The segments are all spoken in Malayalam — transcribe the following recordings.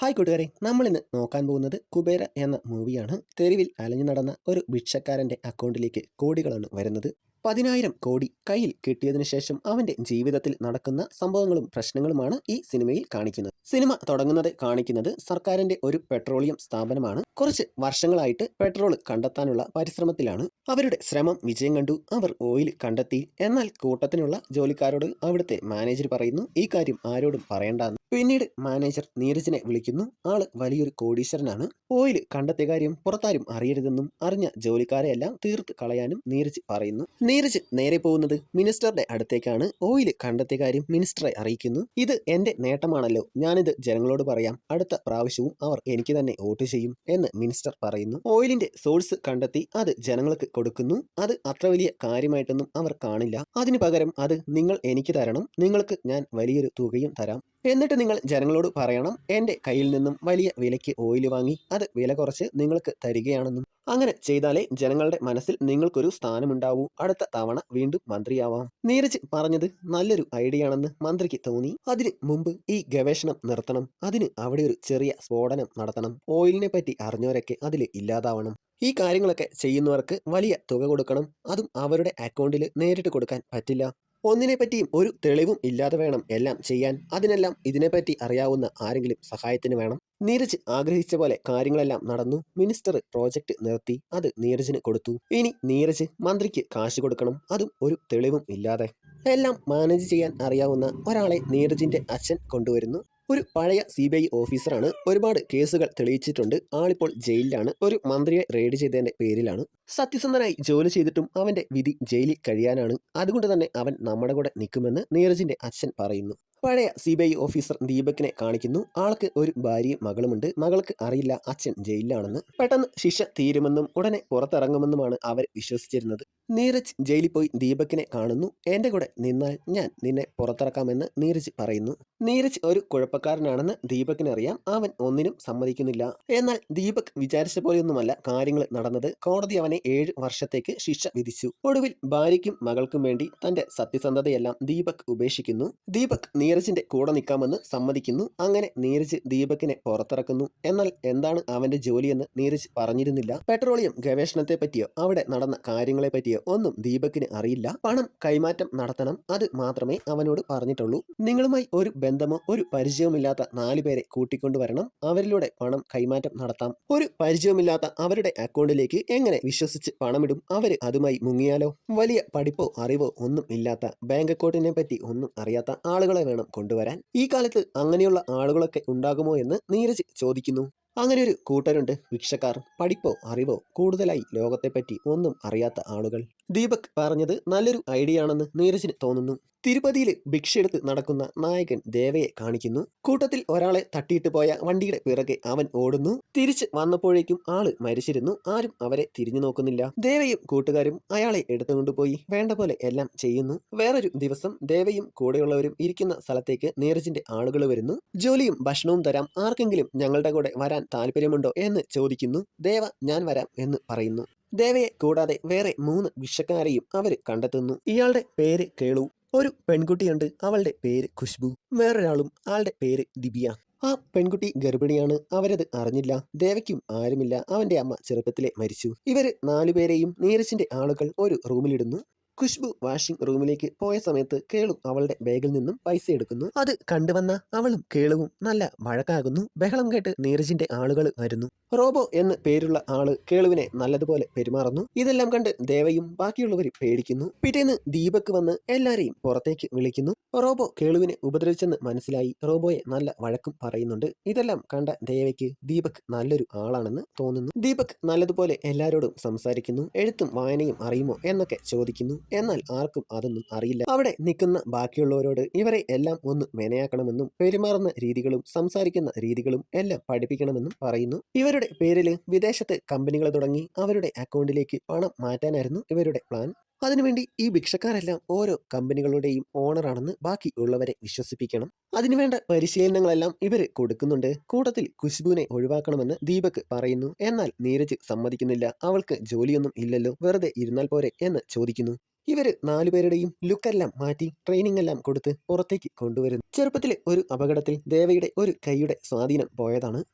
ഹായ് കൂട്ടുകാരെ, നമ്മളിന്ന് നോക്കാൻ പോകുന്നത് കുബേര എന്ന മൂവിയാണ്. തെരുവിൽ അലഞ്ഞു നടന്ന ഒരു ഭിക്ഷക്കാരൻ്റെ അക്കൗണ്ടിലേക്ക് കോടികളാണ് വരുന്നത്. 10,000 കോടി കയ്യിൽ കിട്ടിയതിനു ശേഷം അവൻ്റെ ജീവിതത്തിൽ നടക്കുന്ന സംഭവങ്ങളും പ്രശ്നങ്ങളുമാണ് ഈ സിനിമയിൽ കാണിക്കുന്നത്. സിനിമ തുടങ്ങുന്നത് കാണിക്കുന്നത് സർക്കാരിൻ്റെ ഒരു പെട്രോളിയം സ്ഥാപനമാണ്. കുറച്ച് വർഷങ്ങളായിട്ട് പെട്രോൾ കണ്ടെത്താനുള്ള പരിശ്രമത്തിലാണ്. അവരുടെ ശ്രമം വിജയം കണ്ടു. അവർ ഓയിൽ കണ്ടെത്തി. എന്നാൽ കൂട്ടത്തിനുള്ള ജോലിക്കാരോട് അവിടുത്തെ മാനേജർ പറയുന്നു ഈ കാര്യം ആരോടും പറയണ്ടെന്ന്. പിന്നീട് മാനേജർ നീരജിനെ വിളിക്കുന്നു. ആള് വലിയൊരു കോടീശ്വരനാണ്. ഓയിൽ കണ്ടെത്തിയ കാര്യം പുറത്താരും അറിയരുതെന്നും അറിഞ്ഞ ജോലിക്കാരെയെല്ലാം തീർത്ത് കളയാനും നീരജ് പറയുന്നു. നീരജ് നേരെ പോകുന്നത് മിനിസ്റ്ററുടെ അടുത്തേക്കാണ്. ഓയിൽ കണ്ടെത്തിയ കാര്യം മിനിസ്റ്ററെ അറിയിക്കുന്നു. ഇത് എന്റെ നേട്ടമാണല്ലോ, ഞാനിത് ജനങ്ങളോട് പറയാം, അടുത്ത പ്രാവശ്യവും അവർ എനിക്ക് തന്നെ വോട്ട് ചെയ്യും എന്ന് മിനിസ്റ്റർ പറയുന്നു. ഓയിലിന്റെ സോഴ്സ് കണ്ടെത്തി അത് ജനങ്ങൾക്ക് കൊടുക്കുന്നു. അത് അത്ര വലിയ കാര്യമായിട്ടൊന്നും അവർ കാണില്ല. അതിനു പകരം അത് നിങ്ങൾ എനിക്ക് തരണം, നിങ്ങൾക്ക് ഞാൻ വലിയൊരു തുകയും തരാം, എന്നിട്ട് നിങ്ങൾ ജനങ്ങളോട് പറയണം എൻ്റെ കയ്യിൽ നിന്നും വലിയ വിലയ്ക്ക് ഓയിൽ വാങ്ങി അത് വില കുറച്ച് നിങ്ങൾക്ക് തരികയാണെന്നും. അങ്ങനെ ചെയ്താലേ ജനങ്ങളുടെ മനസ്സിൽ നിങ്ങൾക്കൊരു സ്ഥാനമുണ്ടാവൂ, അടുത്ത തവണ വീണ്ടും മന്ത്രിയാവാം. നീരജ് പറഞ്ഞത് നല്ലൊരു ഐഡിയ ആണെന്ന് മന്ത്രിക്ക് തോന്നി. അതിന് മുമ്പ് ഈ ഗവേഷണം നിർത്തണം. അതിന് അവിടെ ഒരു ചെറിയ സ്ഫോടനം നടത്തണം. ഓയിലിനെ പറ്റി അറിഞ്ഞവരൊക്കെ അതിൽ ഇല്ലാതാവണം. ഈ കാര്യങ്ങളൊക്കെ ചെയ്യുന്നവർക്ക് വലിയ തുക കൊടുക്കണം. അതും അവരുടെ അക്കൗണ്ടിൽ നേരിട്ട് കൊടുക്കാൻ പറ്റില്ല. ഒന്നിനെപ്പറ്റിയും ഒരു തെളിവും ഇല്ലാതെ വേണം എല്ലാം ചെയ്യാൻ. അതിനെല്ലാം ഇതിനെപ്പറ്റി അറിയാവുന്ന ആരെങ്കിലും സഹായത്തിന് വേണം. നീരജ് ആഗ്രഹിച്ച പോലെ കാര്യങ്ങളെല്ലാം നടന്നു. മിനിസ്റ്റർ പ്രോജക്റ്റ് നിർത്തി. അത് നീരജിന് കൊടുത്തു. ഇനി നീരജ് മന്ത്രിക്ക് കാശ് കൊടുക്കണം, അതും ഒരു തെളിവും ഇല്ലാതെ. എല്ലാം മാനേജ് ചെയ്യാൻ അറിയാവുന്ന ഒരാളെ നീരജിന്റെ അച്ഛൻ കൊണ്ടുവരുന്നു. ഒരു പഴയ CBI ഓഫീസറാണ്. ഒരുപാട് കേസുകൾ തെളിയിച്ചിട്ടുണ്ട്. ആളിപ്പോൾ ജയിലിലാണ്. ഒരു മന്ത്രിയെ റെയ്ഡ് ചെയ്തതിന്റെ പേരിലാണ്. സത്യസന്ധനായി ജോലി ചെയ്തിട്ടും അവന്റെ വിധി ജയിലിൽ കഴിയാനാണ്. അതുകൊണ്ട് തന്നെ അവൻ നമ്മുടെ കൂടെ നിൽക്കുമെന്ന് നീരജിന്റെ അച്ഛൻ പറയുന്നു. പഴയ CBI ഓഫീസർ ദീപകിനെ കാണിക്കുന്നു. ആൾക്ക് ഒരു ഭാര്യയും മകളുമുണ്ട്. മകൾക്ക് അറിയില്ല അച്ഛൻ ജയിലിലാണെന്ന്. പെട്ടെന്ന് ശിക്ഷ തീരുമെന്നും ഉടനെ പുറത്തിറങ്ങുമെന്നുമാണ് അവർ വിശ്വസിച്ചിരുന്നത്. നീരജ് ജയിലിൽ പോയി ദീപകിനെ കാണുന്നു. എന്റെ കൂടെ നിന്നാൽ ഞാൻ നിന്നെ പുറത്തിറക്കാമെന്ന് നീരജ് പറയുന്നു. നീരജ് ഒരു കുഴപ്പക്കാരനാണെന്ന് ദീപകിനറിയാം. അവൻ ഒന്നിനും സമ്മതിക്കുന്നില്ല. എന്നാൽ ദീപക് വിചാരിച്ച പോലെയൊന്നുമല്ല കാര്യങ്ങൾ നടന്നത്. കോടതി അവനെ 7 വർഷത്തേക്ക് ശിക്ഷ വിധിച്ചു. ഒടുവിൽ ഭാര്യയ്ക്കും മകൾക്കും വേണ്ടി തന്റെ സത്യസന്ധതയെല്ലാം ദീപക് ഉപേക്ഷിക്കുന്നു. ദീപക് നീരജിന്റെ കൂടെ നിൽക്കാമെന്ന് സമ്മതിക്കുന്നു. അങ്ങനെ നീരജ് ദീപകിനെ പുറത്തിറക്കുന്നു. എന്നാൽ എന്താണ് അവന്റെ ജോലിയെന്ന് നീരജ് പറഞ്ഞിരുന്നില്ല. പെട്രോളിയം ഗവേഷണത്തെ പറ്റിയോ അവിടെ നടന്ന കാര്യങ്ങളെ പറ്റിയോ ഒന്നും ദീപകിന് അറിയില്ല. പണം കൈമാറ്റം നടത്തണം, അത് മാത്രമേ അവനോട് പറഞ്ഞിട്ടുള്ളൂ. നിങ്ങളുമായി ഒരു ബന്ധമോ ഒരു പരിചയവുമില്ലാത്ത 4 പേരെ കൂട്ടിക്കൊണ്ടുവരണം, അവരിലൂടെ പണം കൈമാറ്റം നടത്താം. ഒരു പരിചയവുമില്ലാത്ത അവരുടെ അക്കൗണ്ടിലേക്ക് എങ്ങനെ വിശ്വസിച്ച് പണമിടും? അവര് അതുമായി മുങ്ങിയാലോ? വലിയ പഠിപ്പോ അറിവോ ഒന്നും ഇല്ലാത്ത, ബാങ്ക് അക്കൗണ്ടിനെ പറ്റി ഒന്നും അറിയാത്ത ആളുകളെ വേണം കൊണ്ടുവരാൻ. ഈ കാലത്ത് അങ്ങനെയുള്ള ആളുകളൊക്കെ ഉണ്ടാകുമോ എന്ന് നീരജ് ചോദിക്കുന്നു. അങ്ങനെ ഒരു കൂട്ടരുണ്ട്, ഭിക്ഷക്കാർ. പഠിപ്പോ അറിവോ കൂടുതലായി ലോകത്തെപ്പറ്റി ഒന്നും അറിയാത്ത ആളുകൾ. ദീപക് പറഞ്ഞത് നല്ലൊരു ഐഡിയ ആണെന്ന് നീരജിന് തോന്നുന്നു. തിരുപ്പതിയിൽ ഭിക്ഷയെടുത്ത് നടക്കുന്ന നായകൻ ദേവയെ കാണിക്കുന്നു. കൂട്ടത്തിൽ ഒരാളെ തട്ടിയിട്ട് പോയ വണ്ടിയുടെ പിറകെ അവൻ ഓടുന്നു. തിരിച്ച് വന്നപ്പോഴേക്കും ആള് മരിച്ചിരുന്നു. ആരും അവരെ തിരിഞ്ഞു നോക്കുന്നില്ല. ദേവയും കൂട്ടുകാരും അയാളെ എടുത്തുകൊണ്ടുപോയി വേണ്ട പോലെ എല്ലാം ചെയ്യുന്നു. വേറൊരു ദിവസം ദേവയും കൂടെയുള്ളവരും ഇരിക്കുന്ന സ്ഥലത്തേക്ക് നീരജിന്റെ ആളുകൾ വരുന്നു. ജോലിയും ഭക്ഷണവും തരാം, ആർക്കെങ്കിലും ഞങ്ങളുടെ കൂടെ വരാൻ താല്പര്യമുണ്ടോ എന്ന് ചോദിക്കുന്നു. ദേവ ഞാൻ വരാം എന്ന് പറയുന്നു. ദേവയെ കൂടാതെ വേറെ 3 ഭിക്ഷക്കാരെയും അവര് കണ്ടെത്തുന്നു. ഇയാളുടെ പേര് കേളു. ഒരു പെൺകുട്ടിയുണ്ട്, അവളുടെ പേര് ഖുശ്ബു. വേറൊരാളും, ആളുടെ പേര് ദിവ്യ. ആ പെൺകുട്ടി ഗർഭിണിയാണ്. അവരത് അറിഞ്ഞില്ല. ദേവയ്ക്കും ആരുമില്ല. അവന്റെ അമ്മ ചെറുപ്പത്തിലെ മരിച്ചു. ഇവര് 4 പേരെയും നീരജിന്റെ ആളുകൾ ഒരു റൂമിലിടുന്നു. ഖുശ്ബു വാഷിംഗ് റൂമിലേക്ക് പോയ സമയത്ത് കേളു അവളുടെ ബാഗിൽ നിന്നും പൈസ എടുക്കുന്നു. അത് കണ്ടുവന്ന അവളും കേളുവും നല്ല വഴക്കാകുന്നു. ബഹളം കേട്ട് നീരജിന്റെ ആളുകൾ വരുന്നു. റോബോ എന്ന് പേരുള്ള ആള് കേളുവിനെ നല്ലതുപോലെ പെരുമാറുന്നു. ഇതെല്ലാം കണ്ട് ദേവയും ബാക്കിയുള്ളവരും പേടിക്കുന്നു. പിറ്റേന്ന് ദീപക് വന്ന് എല്ലാരെയും പുറത്തേക്ക് വിളിക്കുന്നു. റോബോ കേളുവിനെ ഉപദ്രവിച്ചെന്ന് മനസ്സിലായി. റോബോയെ നല്ല വഴക്കും പറയുന്നുണ്ട്. ഇതെല്ലാം കണ്ട ദേവയ്ക്ക് ദീപക് നല്ലൊരു ആളാണെന്ന് തോന്നുന്നു. ദീപക് നല്ലതുപോലെ എല്ലാരോടും സംസാരിക്കുന്നു. എഴുത്തും വായനയും അറിയുമോ എന്നൊക്കെ ചോദിക്കുന്നു. എന്നാൽ ആർക്കും അതൊന്നും അറിയില്ല. അവിടെ നിൽക്കുന്ന ബാക്കിയുള്ളവരോട് ഇവരെ എല്ലാം ഒന്ന് മെനയാക്കണമെന്നും പെരുമാറുന്ന രീതികളും സംസാരിക്കുന്ന രീതികളും എല്ലാം പഠിപ്പിക്കണമെന്നും പറയുന്നു. ഇവരുടെ പേരിൽ വിദേശത്ത് കമ്പനികൾ തുടങ്ങി അവരുടെ അക്കൗണ്ടിലേക്ക് പണം മാറ്റാനായിരുന്നു ഇവരുടെ പ്ലാൻ. അതിനുവേണ്ടി ഈ ഭിക്ഷക്കാരെല്ലാം ഓരോ കമ്പനികളുടെയും ഓണറാണെന്ന് ബാക്കി ഉള്ളവരെ വിശ്വസിപ്പിക്കണം. അതിനുവേണ്ട പരിശീലനങ്ങളെല്ലാം ഇവര് കൊടുക്കുന്നുണ്ട്. കൂട്ടത്തിൽ ഖുശ്ബുവിനെ ഒഴിവാക്കണമെന്ന് ദീപക് പറയുന്നു. എന്നാൽ നീരജ് സമ്മതിക്കുന്നില്ല. അവൾക്ക് ജോലിയൊന്നും ഇല്ലല്ലോ, വെറുതെ ഇരുന്നാൽ പോരെ എന്ന് ചോദിക്കുന്നു. ഇവര് 4 പേരുടെയും ലുക്കെല്ലാം മാറ്റി ട്രെയിനിങ് എല്ലാം കൊടുത്ത് പുറത്തേക്ക് കൊണ്ടുവരുന്നു. ചെറുപ്പത്തിൽ ഒരു അപകടത്തിൽ ദേവയുടെ ഒരു കൈയുടെ സ്വാധീനം പോയതാണ്.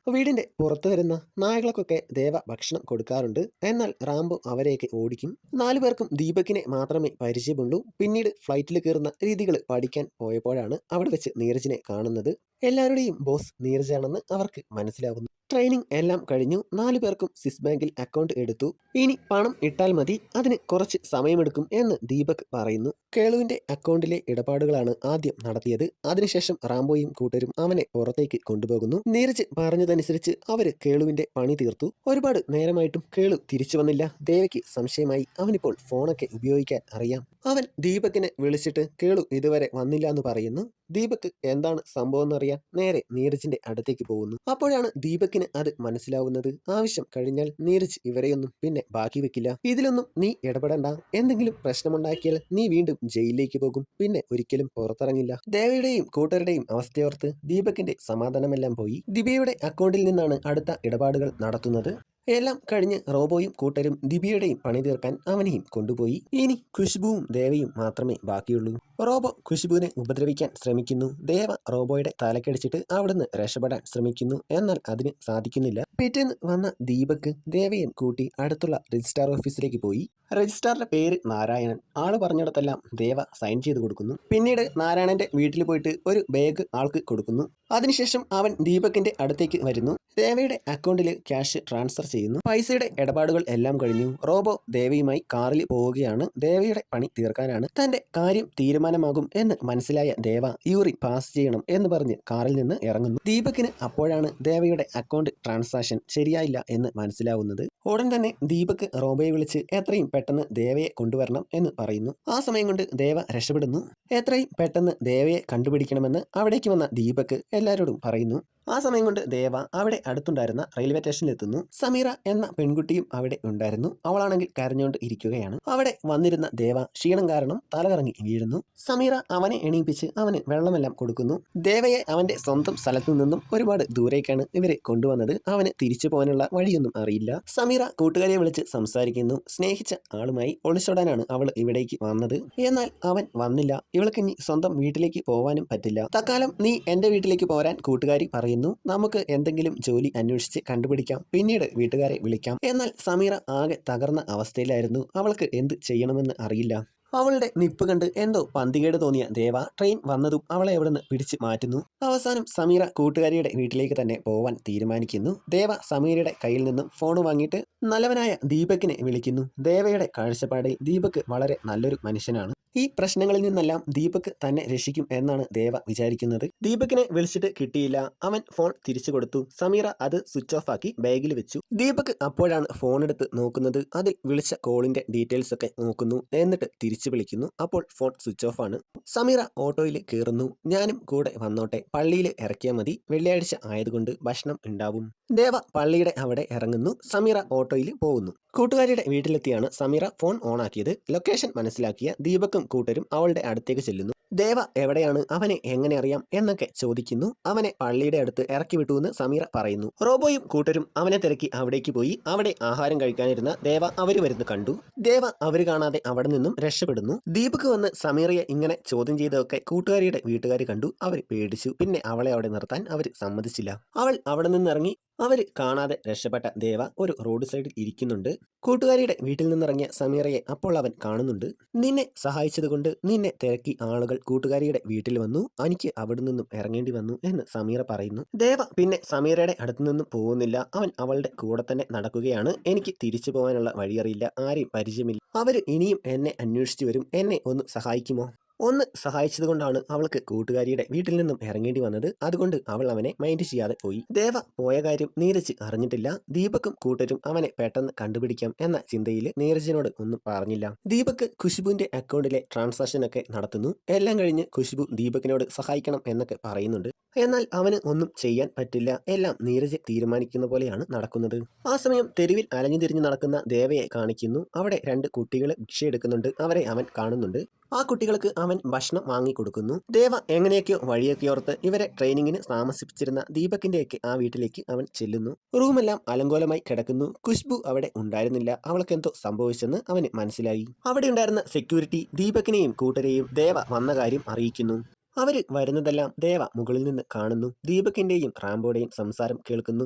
വീടിന്റെ പുറത്തു വരുന്ന നായകൾക്കൊക്കെ ദേവ ഭക്ഷണം കൊടുക്കാറുണ്ട്. എന്നാൽ റാംബോ അവരെയൊക്കെ ഓടിക്കും. 4 പേർക്കും ദീപകിനെ മാത്രമേ പരിചയമുള്ളൂ. പിന്നീട് ഫ്ലൈറ്റിൽ കയറുന്ന രീതികൾ പഠിക്കാൻ പോയപ്പോഴാണ് അവിടെ വെച്ച് നീരജിനെ കാണുന്നത്. എല്ലാവരുടെയും ബോസ് നീരജാണെന്ന് അവർക്ക് മനസ്സിലാവുന്നു. ട്രെയിനിങ് എല്ലാം കഴിഞ്ഞു. 4 പേർക്കും സ്വിസ് ബാങ്കിൽ അക്കൗണ്ട് എടുത്തു. ഇനി പണം ഇട്ടാൽ മതി, അതിന് കുറച്ച് സമയമെടുക്കും എന്ന് ദീപക് പറയുന്നു. കേളുവിന്റെ അക്കൗണ്ടിലെ ഇടപാടുകളാണ് ആദ്യം നടത്തിയത്. അതിനുശേഷം റാംബോയും കൂട്ടരും അവനെ പുറത്തേക്ക് കൊണ്ടുപോകുന്നു. നീരജ് പറഞ്ഞതനുസരിച്ച് അവര് കേളുവിന്റെ പണി തീർത്തു. ഒരുപാട് നേരമായിട്ടും കേളു തിരിച്ചു വന്നില്ല. ദേവയ്ക്ക് സംശയമായി. അവനിപ്പോൾ ഫോണൊക്കെ ഉപയോഗിക്കാൻ അറിയാം. അവൻ ദീപകിനെ വിളിച്ചിട്ട് കേളു ഇതുവരെ വന്നില്ല എന്ന് പറയുന്നു. ദീപക് എന്താണ് സംഭവം എന്നറിയാൻ നേരെ നീരജിന്റെ അടുത്തേക്ക് പോകുന്നു. അപ്പോഴാണ് ദീപകിന് അത് മനസ്സിലാവുന്നത്. ആവശ്യം കഴിഞ്ഞാൽ നീരജ് ഇവരെയൊന്നും പിന്നെ ബാക്കി വെക്കില്ല. ഇതിലൊന്നും നീ ഇടപെടണ്ട. എന്തെങ്കിലും പ്രശ്നമുണ്ടാക്കിയാൽ നീ വീണ്ടും ജയിലിലേക്ക് പോകും. പിന്നെ ഒരിക്കലും പുറത്തിറങ്ങില്ല. ദേവയുടെയും കൂട്ടരുടെയും അവസ്ഥയോർത്ത് ദീപകിന്റെ സമാധാനമെല്ലാം പോയി. ദിവ്യയുടെ അക്കൗണ്ടിൽ നിന്നാണ് അടുത്ത ഇടപാടുകൾ നടത്തുന്നത്. എല്ലാം കഴിഞ്ഞ് റോബോയും കൂട്ടരും ദിവ്യയുടെയും പണി തീർക്കാൻ അവനെയും കൊണ്ടുപോയി. ഇനി ഖുശ്ബുവും ദേവയും മാത്രമേ ബാക്കിയുള്ളൂ. റോബോ ഖുശ്ബുവിനെ ഉപദ്രവിക്കാൻ ശ്രമിക്കുന്നു. ദേവ റോബോയുടെ തലക്കടിച്ചിട്ട് അവിടുന്ന് രക്ഷപ്പെടാൻ ശ്രമിക്കുന്നു. എന്നാൽ അതിന് സാധിക്കുന്നില്ല. പിറ്റേന്ന് വന്ന ദീപക് ദേവയും കൂട്ടി അടുത്തുള്ള രജിസ്ട്രാർ ഓഫീസിലേക്ക് പോയി. രജിസ്ട്രാറിന്റെ പേര് നാരായണൻ. ആള് പറഞ്ഞിടത്തെല്ലാം ദേവ സൈൻ ചെയ്ത് കൊടുക്കുന്നു. പിന്നീട് നാരായണന്റെ വീട്ടിൽ പോയിട്ട് ഒരു ബാഗ് ആൾക്ക് കൊടുക്കുന്നു. അതിനുശേഷം അവൻ ദീപകിന്റെ അടുത്തേക്ക് വരുന്നു. ദേവയുടെ അക്കൗണ്ടിൽ ക്യാഷ് ട്രാൻസ്ഫർ ചെയ്യുന്നു. പൈസയുടെ ഇടപാടുകൾ എല്ലാം കഴിഞ്ഞു. റോബോ ദേവയുമായി കാറിൽ പോവുകയാണ്. ദേവയുടെ പണി തീർക്കാനാണ്. തന്റെ കാര്യം തീരുമാനമാകും എന്ന് മനസ്സിലായ ദേവ യൂറിൻ പാസ് ചെയ്യണം എന്ന് പറഞ്ഞ് കാറിൽ നിന്ന് ഇറങ്ങുന്നു. ദീപകിന് അപ്പോഴാണ് ദേവയുടെ അക്കൗണ്ട് ട്രാൻസാക്ഷൻ ശരിയായില്ല എന്ന് മനസ്സിലാവുന്നത്. ഉടൻ തന്നെ ദീപക് റോബോയെ വിളിച്ച് എത്രയും പെട്ടെന്ന് ദേവയെ കൊണ്ടുവരണം എന്ന് പറയുന്നു. ആ സമയം കൊണ്ട് ദേവ രക്ഷപ്പെടുന്നു. എത്രയും പെട്ടെന്ന് ദേവയെ കണ്ടുപിടിക്കണമെന്ന് അവിടേക്ക് വന്ന ദീപക് എല്ലാവരോടും പറയുന്നു. ആ സമയം കൊണ്ട് ദേവ അവിടെ അടുത്തുണ്ടായിരുന്ന റെയിൽവേ സ്റ്റേഷനിലെത്തുന്നു. സമീറ എന്ന പെൺകുട്ടിയും അവിടെ ഉണ്ടായിരുന്നു. അവളാണെങ്കിൽ കരഞ്ഞുകൊണ്ട് ഇരിക്കുകയാണ്. അവിടെ വന്നിരുന്ന ദേവ ക്ഷീണം കാരണം തലകറങ്ങി വീഴുന്നു. സമീറ അവനെ എണീപ്പിച്ച് അവന് വെള്ളമെല്ലാം കൊടുക്കുന്നു. ദേവയെ അവന്റെ സ്വന്തം സ്ഥലത്തു നിന്നും ഒരുപാട് ദൂരേക്കാണ് ഇവരെ കൊണ്ടുവന്നത്. അവന് തിരിച്ചു പോകാനുള്ള വഴിയൊന്നും അറിയില്ല. സമീറ കൂട്ടുകാരെ വിളിച്ച് സംസാരിക്കുന്നു. സ്നേഹിച്ച ആളുമായി ഒളിച്ചോടാനാണ് അവൾ ഇവിടേക്ക് വന്നത്. എന്നാൽ അവൻ വന്നില്ല. ഇവൾക്ക് ഇനി സ്വന്തം വീട്ടിലേക്ക് പോവാനും പറ്റില്ല. തൽക്കാലം നീ എന്റെ വീട്ടിലേക്ക് പോരാൻ കൂട്ടുകാരി പറയുന്നു. നമുക്ക് എന്തെങ്കിലും ജോലി അന്വേഷിച്ച് കണ്ടുപിടിക്കാം, പിന്നീട് വീട്ടുകാരെ വിളിക്കാം. എന്നാൽ സമീറ ആകെ തകർന്ന അവസ്ഥയിലായിരുന്നു. അവൾക്ക് എന്ത് ചെയ്യണമെന്ന് അറിയില്ല. അവളുടെ നിപ്പ് കണ്ട് എന്തോ പന്തികേട് തോന്നിയ ദേവ ട്രെയിൻ വന്നതും അവളെ അവിടുന്ന് പിടിച്ചു മാറ്റുന്നു. അവസാനം സമീറ കൂട്ടുകാരിയുടെ വീട്ടിലേക്ക് തന്നെ പോവാൻ തീരുമാനിക്കുന്നു. ദേവ സമീറയുടെ കയ്യിൽ നിന്നും ഫോൺ വാങ്ങിയിട്ട് നല്ലവനായ ദീപകിനെ വിളിക്കുന്നു. ദേവയുടെ കാഴ്ചപ്പാടിൽ ദീപക് വളരെ നല്ലൊരു മനുഷ്യനാണ്. ഈ പ്രശ്നങ്ങളിൽ നിന്നെല്ലാം ദീപക് തന്നെ രക്ഷിക്കും എന്നാണ് ദേവ വിചാരിക്കുന്നത്. ദീപകിനെ വിളിച്ചിട്ട് കിട്ടിയില്ല. അവൻ ഫോൺ തിരിച്ചു കൊടുത്തു. സമീറ അത് സ്വിച്ച് ഓഫ് ആക്കി ബാഗിൽ വെച്ചു. ദീപക് അപ്പോഴാണ് ഫോൺ എടുത്ത് നോക്കുന്നത്. അതിൽ വിളിച്ച കോളിന്റെ ഡീറ്റെയിൽസ് ഒക്കെ നോക്കുന്നു. എന്നിട്ട് തിരിച്ചു വിളിക്കുന്നു. അപ്പോൾ ഫോൺ സ്വിച്ച് ഓഫ് ആണ്. സമീറ ഓട്ടോയിൽ കയറുന്നു. ഞാനും കൂടെ വന്നോട്ടെ, പള്ളിയിൽ ഇറക്കിയാൽ മതി, വെള്ളിയാഴ്ച ആയതുകൊണ്ട് ഭക്ഷണം ഉണ്ടാവും. ദേവ പള്ളിയുടെ അവിടെ ഇറങ്ങുന്നു. സമീറ ഓട്ടോയിൽ പോകുന്നു. കൂട്ടുകാരിയുടെ വീട്ടിലെത്തിയാണ് സമീറ ഫോൺ ഓണാക്കിയത്. ലൊക്കേഷൻ മനസ്സിലാക്കിയ ദീപക്കും കൂട്ടരും അവളുടെ അടുത്തേക്ക് ചെല്ലുന്നു. ദേവ എവിടെയാണ്, അവനെ എങ്ങനെ അറിയാം എന്നൊക്കെ ചോദിക്കുന്നു. അവനെ പള്ളിയുടെ അടുത്ത് ഇറക്കി വിട്ടുവെന്ന് സമീറ പറയുന്നു. റോബോയും കൂട്ടരും അവനെ തിരക്കി അവിടേക്ക് പോയി. അവിടെ ആഹാരം കഴിക്കാനിരുന്ന ദേവ അവര് വരുന്നു കണ്ടു. ദേവ അവര് കാണാതെ അവിടെ നിന്നും രക്ഷപ്പെടുന്നു. ദീപക് വന്ന് സമീറയെ ഇങ്ങനെ ചോദ്യം ചെയ്തതൊക്കെ കൂട്ടുകാരിയുടെ വീട്ടുകാർ കണ്ടു. അവർ പേടിച്ചു. പിന്നെ അവളെ അവിടെ നിർത്താൻ അവർ സമ്മതിച്ചില്ല. അവൾ അവിടെ നിന്നിറങ്ങി. അവര് കാണാതെ രക്ഷപ്പെട്ട ദേവ ഒരു റോഡ് സൈഡിൽ ഇരിക്കുന്നുണ്ട്. കൂട്ടുകാരിയുടെ വീട്ടിൽ നിന്നിറങ്ങിയ സമീറയെ അപ്പോൾ അവൻ കാണുന്നുണ്ട്. നിന്നെ സഹായിച്ചതുകൊണ്ട് നിന്നെ തിരക്കി ആളുകൾ കൂട്ടുകാരിയുടെ വീട്ടിൽ വന്നു. എനിക്ക് അവിടെ നിന്നും ഇറങ്ങേണ്ടി വന്നു എന്ന് സമീറ പറയുന്നു. ദേവ പിന്നെ സമീറയുടെ അടുത്തു നിന്നും പോകുന്നില്ല. അവൻ അവളുടെ കൂടെ തന്നെ നടക്കുകയാണ്. എനിക്ക് തിരിച്ചു പോകാനുള്ള വഴിയറിയില്ല, ആരെയും പരിചയമില്ല, അവര് ഇനിയും എന്നെ അന്വേഷിച്ചു വരും, എന്നെ ഒന്ന് സഹായിക്കുമോ? ഒന്ന് സഹായിച്ചതുകൊണ്ടാണ് അവൾക്ക് കൂട്ടുകാരിയുടെ വീട്ടിൽ നിന്നും ഇറങ്ങേണ്ടി വന്നത്. അതുകൊണ്ട് അവൾ അവനെ മൈൻഡ് ചെയ്യാതെ പോയി. ദേവ പോയ കാര്യം നീരജ് അറിഞ്ഞിട്ടില്ല. ദീപക്കും കൂട്ടരും അവനെ പെട്ടെന്ന് കണ്ടുപിടിക്കാം എന്ന ചിന്തയിൽ നീരജിനോട് ഒന്നും പറഞ്ഞില്ല. ദീപക് ഖുശ്ബുവിന്റെ അക്കൗണ്ടിലെ ട്രാൻസാക്ഷൻ ഒക്കെ നടത്തുന്നു. എല്ലാം കഴിഞ്ഞ് ഖുശ്ബു ദീപകിനോട് സഹായിക്കണം എന്നൊക്കെ പറയുന്നുണ്ട്. എന്നാൽ അവന് ഒന്നും ചെയ്യാൻ പറ്റില്ല. എല്ലാം നീരജ് തീരുമാനിക്കുന്ന പോലെയാണ് നടക്കുന്നത്. ആ സമയം തെരുവിൽ അലഞ്ഞു തിരിഞ്ഞു നടക്കുന്ന ദേവയെ കാണിക്കുന്നു. അവിടെ 2 കുട്ടികൾ ഭിക്ഷയെടുക്കുന്നുണ്ട്. അവരെ അവൻ കാണുന്നുണ്ട്. ആ കുട്ടികൾക്ക് അവൻ ഭക്ഷണം വാങ്ങിക്കൊടുക്കുന്നു. ദേവ എങ്ങനെയൊക്കെയോ വഴിയൊക്കെ ഓർത്ത് ഇവരെ ട്രെയിനിങ്ങിന് താമസിപ്പിച്ചിരുന്ന ദീപകിന്റെയൊക്കെ ആ വീട്ടിലേക്ക് അവൻ ചെല്ലുന്നു. റൂമെല്ലാം അലങ്കോലമായി കിടക്കുന്നു. ഖുശ്ബു അവിടെ ഉണ്ടായിരുന്നില്ല. അവൾക്ക് എന്തോ സംഭവിച്ചെന്ന് അവന് മനസ്സിലായി. അവിടെ ഉണ്ടായിരുന്ന സെക്യൂരിറ്റി ദീപകിനെയും കൂട്ടരെയും ദേവ വന്ന കാര്യം അറിയിക്കുന്നു. അവര് വരുന്നതെല്ലാം ദേവ മുകളിൽ നിന്ന് കാണുന്നു. ദീപകിന്റെയും റാംബോയുടെയും സംസാരം കേൾക്കുന്നു.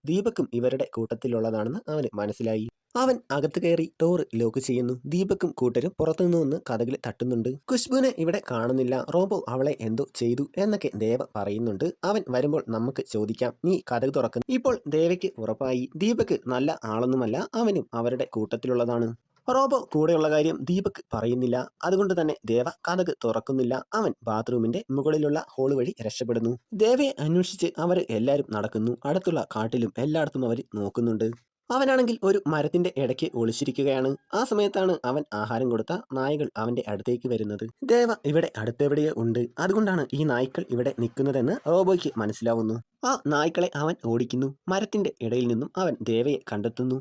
ദീപക്കും ഇവരുടെ കൂട്ടത്തിലുള്ളതാണെന്ന് അവന് മനസ്സിലായി. അവൻ അകത്ത് കയറി ഡോറ് ലോക്ക് ചെയ്യുന്നു. ദീപക്കും കൂട്ടരും പുറത്തുനിന്ന് വന്ന് കതകിൽ തട്ടുന്നുണ്ട്. ഖുശ്ബുവിനെ ഇവിടെ കാണുന്നില്ല. റോബോ അവളെ എന്തോ ചെയ്തു എന്നൊക്കെ ദേവ പറയുന്നുണ്ട്. അവൻ വരുമ്പോൾ നമുക്ക് ചോദിക്കാം, നീ കതക് തുറക്കുന്നു. ഇപ്പോൾ ദേവയ്ക്ക് ഉറപ്പായി ദീപക് നല്ല ആളൊന്നുമല്ല, അവനും അവരുടെ കൂട്ടത്തിലുള്ളതാണ്. റോബോ കൂടെയുള്ള കാര്യം ദീപക് പറയുന്നില്ല. അതുകൊണ്ട് തന്നെ ദേവ കതക് തുറക്കുന്നില്ല. അവൻ ബാത്റൂമിന്റെ മുകളിലുള്ള ഹോൾ വഴി രക്ഷപ്പെടുന്നു. ദേവയെ അന്വേഷിച്ച് അവർ എല്ലാവരും നടക്കുന്നു. അടുത്തുള്ള കാട്ടിലും എല്ലായിടത്തും അവർ നോക്കുന്നുണ്ട്. അവനാണെങ്കിൽ ഒരു മരത്തിന്റെ ഇടയ്ക്ക് ഒളിച്ചിരിക്കുകയാണ്. ആ സമയത്താണ് അവൻ ആഹാരം കൊടുത്ത നായകൾ അവന്റെ അടുത്തേക്ക് വരുന്നത്. ദേവ ഇവിടെ അടുത്തെവിടെയോ ഉണ്ട്, അതുകൊണ്ടാണ് ഈ നായ്ക്കൾ ഇവിടെ നിൽക്കുന്നതെന്ന് റോബോയ്ക്ക് മനസ്സിലാവുന്നു. ആ നായ്ക്കളെ അവൻ ഓടിക്കുന്നു. മരത്തിന്റെ ഇടയിൽ നിന്നും അവൻ ദേവയെ കണ്ടെത്തുന്നു.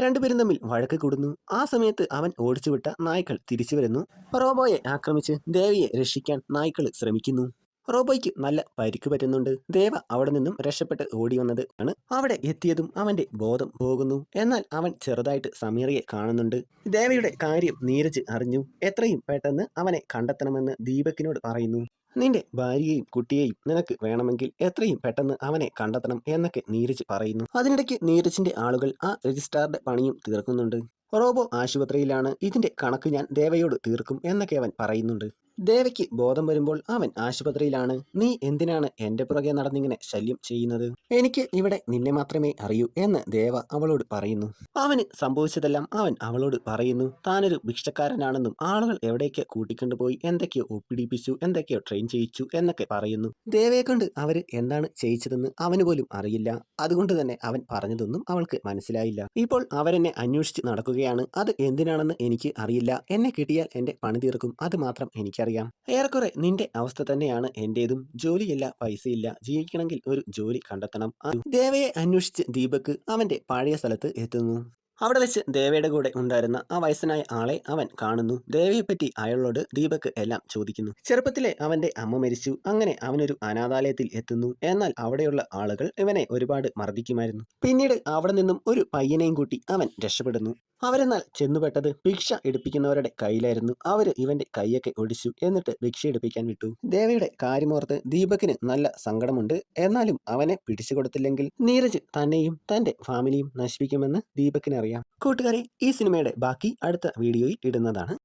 രണ്ടുപേരും തമ്മിൽ വഴക്ക് കൂടുന്നു. ആ സമയത്ത് അവൻ ഓടിച്ചുവിട്ട നായ്ക്കൾ തിരിച്ചു വരുന്നു. റോബോയെ ആക്രമിച്ച് ദേവയെ രക്ഷിക്കാൻ നായ്ക്കൾ ശ്രമിക്കുന്നു. റോബോയ്ക്ക് നല്ല പരിക്ക് പറ്റുന്നുണ്ട്. ദേവ അവിടെ നിന്നും രക്ഷപ്പെട്ട് ഓടി വന്നത് ആണ്. അവിടെ എത്തിയതും അവന്റെ ബോധം പോകുന്നു. എന്നാൽ അവൻ ചെറുതായിട്ട് സമീറയെ കാണുന്നുണ്ട്. ദേവയുടെ കാര്യം നീരജ് അറിഞ്ഞു. എത്രയും പെട്ടെന്ന് അവനെ കണ്ടെത്തണമെന്ന് ദീപകിനോട് പറയുന്നു. നിന്റെ ഭാര്യയെയും കുട്ടിയെയും നിനക്ക് വേണമെങ്കിൽ എത്രയും പെട്ടെന്ന് അവനെ കണ്ടെത്തണം എന്നൊക്കെ നീരജ് പറയുന്നു. അതിനിടയ്ക്ക് നീരജിന്റെ ആളുകൾ ആ രജിസ്ട്രാറുടെ പണിയും തീർക്കുന്നുണ്ട്. റോബോ ആശുപത്രിയിലാണ്. ഇതിന്റെ കണക്ക് ഞാൻ ദേവയോട് തീർക്കും എന്നൊക്കെ അവൻ പറയുന്നുണ്ട്. ദേവയ്ക്ക് ബോധം വരുമ്പോൾ അവൻ ആശുപത്രിയിലാണ്. നീ എന്തിനാണ് എന്റെ പുറകെ നടന്നിങ്ങനെ ശല്യം ചെയ്യുന്നത്? എനിക്ക് ഇവിടെ നിന്നെ മാത്രമേ അറിയൂ എന്ന് ദേവ അവളോട് പറയുന്നു. അവന് സംഭവിച്ചതെല്ലാം അവൻ അവളോട് പറയുന്നു. താനൊരു ഭിക്ഷക്കാരനാണെന്നും ആളുകൾ എവിടേക്ക് കൂട്ടിക്കൊണ്ടുപോയി എന്തൊക്കെയോ ഒപ്പിടിപ്പിച്ചു, എന്തൊക്കെയോ ട്രെയിൻ ചെയ്യിച്ചു എന്നൊക്കെ പറയുന്നു. ദേവയെ കൊണ്ട് അവര് എന്താണ് ചെയ്യിച്ചതെന്ന് അവന് പോലും അറിയില്ല. അതുകൊണ്ട് തന്നെ അവൻ പറഞ്ഞതൊന്നും അവൾക്ക് മനസ്സിലായില്ല. ഇപ്പോൾ അവരെന്നെ അന്വേഷിച്ച് നടക്കുകയാണ്. അത് എന്തിനാണെന്ന് എനിക്ക് അറിയില്ല. എന്നെ കിട്ടിയാൽ എന്റെ പണി തീർക്കും, അത് മാത്രം എനിക്കറിയാം. ഏറെക്കുറെ നിന്റെ അവസ്ഥ തന്നെയാണ് എന്റേതും. ജോലിയില്ല, പൈസയില്ല, ജീവിക്കണമെങ്കിൽ ഒരു ജോലി കണ്ടെത്തണം. ദേവയെ അന്വേഷിച്ച് ദീപക് അവന്റെ പഴയ സ്ഥലത്ത് എത്തുന്നു. അവിടെ വെച്ച് ദേവയുടെ കൂടെ ഉണ്ടായിരുന്ന ആ വയസ്സനായ ആളെ അവൻ കാണുന്നു. ദേവയെപ്പറ്റി അയാളോട് ദീപക് എല്ലാം ചോദിക്കുന്നു. ചെറുപ്പത്തിലെ അവന്റെ അമ്മ മരിച്ചു. അങ്ങനെ അവനൊരു അനാഥാലയത്തിൽ എത്തുന്നു. എന്നാൽ അവിടെയുള്ള ആളുകൾ ഇവനെ ഒരുപാട് മർദ്ദിക്കുമായിരുന്നു. പിന്നീട് അവിടെ നിന്നും ഒരു പയ്യനെയും കൂട്ടി അവൻ രക്ഷപ്പെടുന്നു. അവരെന്നാൽ ചെന്നുപെട്ടത് ഭിക്ഷ എടുപ്പിക്കുന്നവരുടെ കയ്യിലായിരുന്നു. അവര് ഇവന്റെ കൈയൊക്കെ ഒടിച്ചു, എന്നിട്ട് ഭിക്ഷ എടുപ്പിക്കാൻ വിട്ടു. ദേവയുടെ കാര്യമോർത്ത് ദീപകിന് നല്ല സങ്കടമുണ്ട്. എന്നാലും അവനെ പിടിച്ചു കൊടുത്തില്ലെങ്കിൽ നീരജ് തന്നെയും തന്റെ ഫാമിലിയും നശിപ്പിക്കുമെന്ന് ദീപകിന് അറിയാം. കൂട്ടുകാരെ, ഈ സിനിമയുടെ ബാക്കി അടുത്ത വീഡിയോയിൽ ഇടുന്നതാണ്.